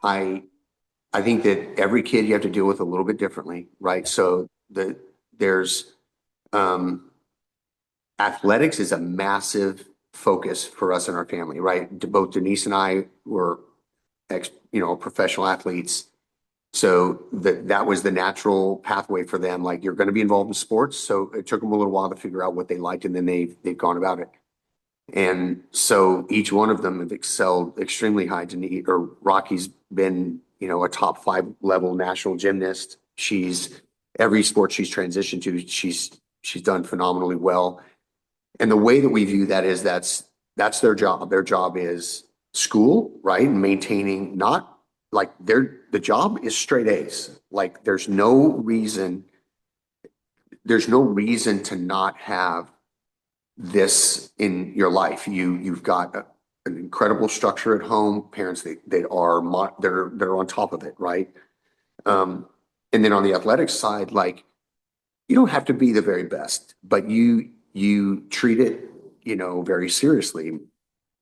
I I think that every kid you have to deal with a little bit differently, right? So there's um, athletics is a massive focus for us in our family, right? Both Denise and I were professional athletes. So that was the natural pathway for them. Like you're going to be involved in sports. So it took them a little while to figure out what they liked, and then they've gone about it. And so each one of them have excelled extremely high. Denise or Rocky's been, a top five level national gymnast. She's every sport she's transitioned to, she's done phenomenally well. And the way that we view that is that's their job. Their job is school, right? And maintaining not like the job is straight A's. Like there's no reason to not have this in your life. You've got an incredible structure at home, parents that are on top of it, right? Um, and then on the athletics side, like you don't have to be the very best, but you treat it, very seriously.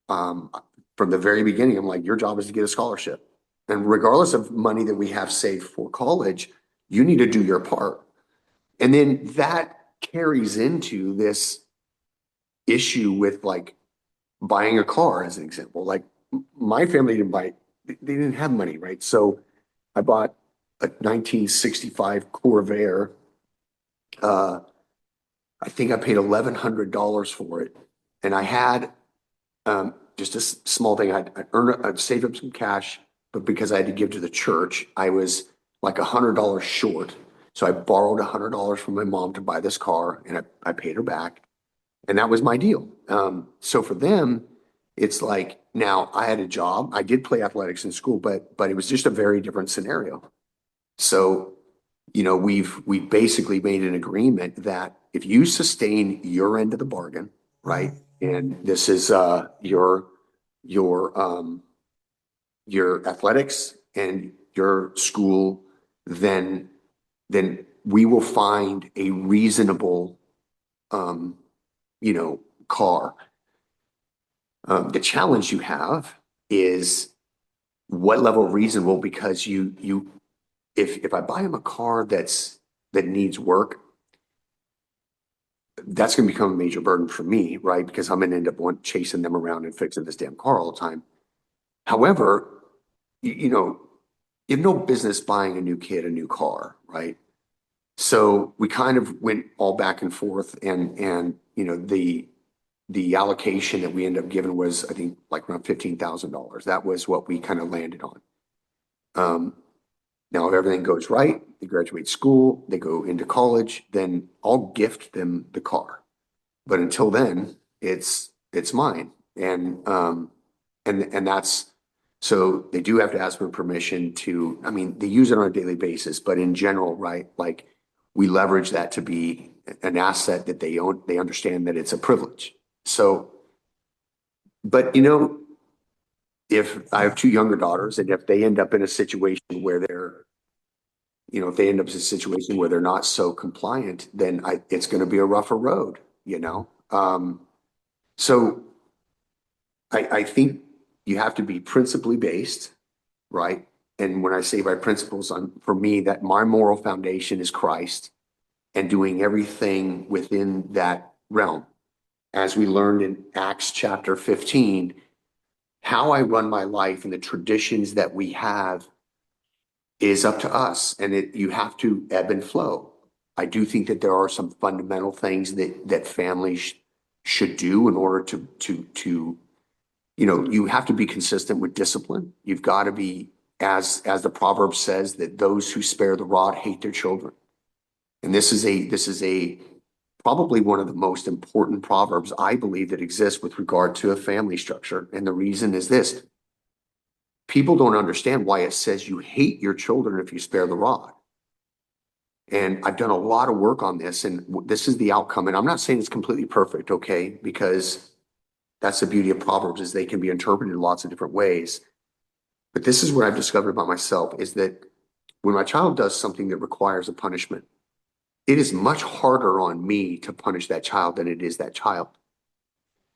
Um, from the very beginning, I'm like, your job is to get a scholarship. And regardless of money that we have saved for college, you need to do your part. And then that carries into this issue with like buying a car, as an example. Like my family didn't buy, they didn't have money, right? So I bought a 1965 Corvair. Uh, I think I paid $1,100 for it. And I had just a small thing. I'd saved up some cash, but because I had to give to the church, I was like $100 short. So I borrowed $100 from my mom to buy this car, and I paid her back. And that was my deal. So for them, it's like now I had a job. I did play athletics in school, but it was just a very different scenario. So, we've basically made an agreement that if you sustain your end of the bargain, right? And this is your your athletics and your school, then we will find a reasonable um, car. The challenge you have is what level of reasonable, because if I buy him a car that needs work, that's going to become a major burden for me, right? Because I'm going to end up chasing them around and fixing this damn car all the time. However, you know, you have no business buying a new kid a new car, right? So we kind of went all back and forth, and the allocation that we ended up giving was, I think, like around $15,000. That was what we kind of landed on. Um, Now, if everything goes right, they graduate school, they go into college, then I'll gift them the car. But until then, it's mine. And that's so they do have to ask for permission to, I mean, they use it on a daily basis, but in general, right? Like we leverage that to be an asset that they own, they understand that it's a privilege. So, but if I have two younger daughters and if they end up in a situation where if they end up in a situation where they're not so compliant, then it's going to be a rougher road. So I think you have to be principally based, right? And when I say by principles, for me, that my moral foundation is Christ and doing everything within that realm. As we learned in Acts chapter 15, how I run my life and the traditions that we have is up to us, and you have to ebb and flow. I do think that there are some fundamental things that families should do in order to you have to be consistent with discipline. You've got to be, as the proverb says, that those who spare the rod hate their children. And this is a probably one of the most important proverbs I believe that exists with regard to a family structure. And the reason is this: people don't understand why it says you hate your children if you spare the rod. And I've done a lot of work on this, and this is the outcome. And I'm not saying it's completely perfect, okay? Because that's the beauty of Proverbs, is they can be interpreted in lots of different ways. But this is what I've discovered about myself, is that when my child does something that requires a punishment, it is much harder on me to punish that child than it is that child.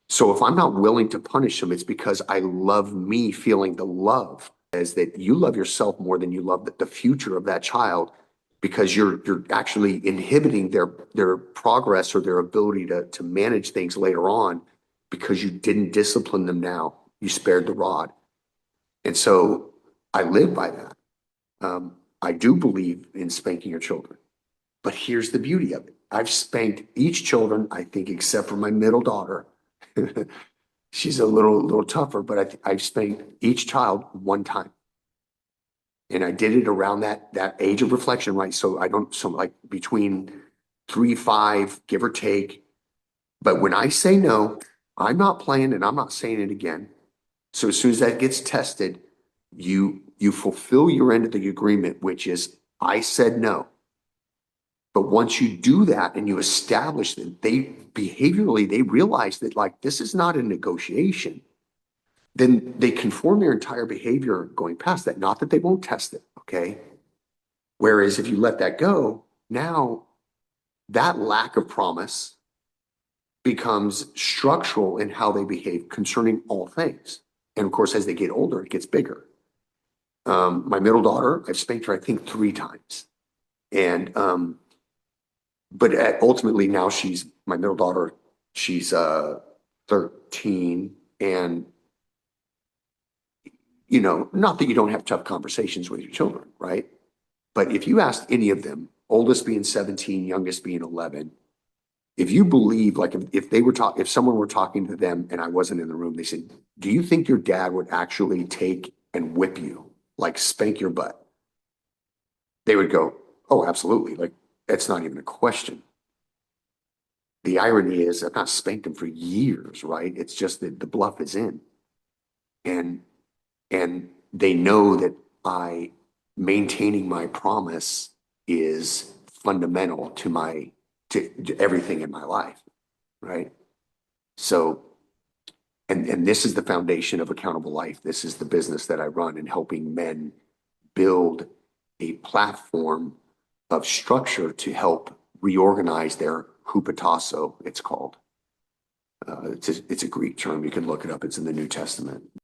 So if I'm not willing to punish them, it's because I love me feeling the love says that you love yourself more than you love the future of that child because you're actually inhibiting their progress or their ability to manage things later on because you didn't discipline them now. You spared the rod. And so I live by that. I do believe in spanking your children. But here's the beauty of it. I've spanked each children, I think, except for my middle daughter. She's a little tougher, but I've spanked each child one time. And I did it around that age of reflection, right? So I don't, so like between 3, 5, give or take. But when I say no, I'm not playing and I'm not saying it again. So as soon as that gets tested, you fulfill your end of the agreement, which is I said no. But once you do that and you establish that they behaviorally, they realize that like this is not a negotiation, then they conform their entire behavior going past that. Not that they won't test it, okay? Whereas if you let that go, now that lack of promise becomes structural in how they behave concerning all things. And of course, as they get older, it gets bigger. My middle daughter, I've spanked her, I think, 3 times. And but ultimately now she's my middle daughter, she's 13. And you know, not that you don't have tough conversations with your children, right? But if you asked any of them, oldest being 17, youngest being 11, if you believe, like if they were talking, if someone were talking to them and I wasn't in the room, they said, do you think your dad would actually take and whip you, like spank your butt? They would go, oh, absolutely. Like, that's not even a question. The irony is I've not spanked him for years, right? It's just that the bluff is in. And and they know that I maintaining my promise is fundamental to to everything in my life, right? So and this is the foundation of accountable life. This is the business that I run in helping men build a platform of structure to help reorganize their hupatasso, it's called. It's a Greek term. You can look it up. It's in the New Testament.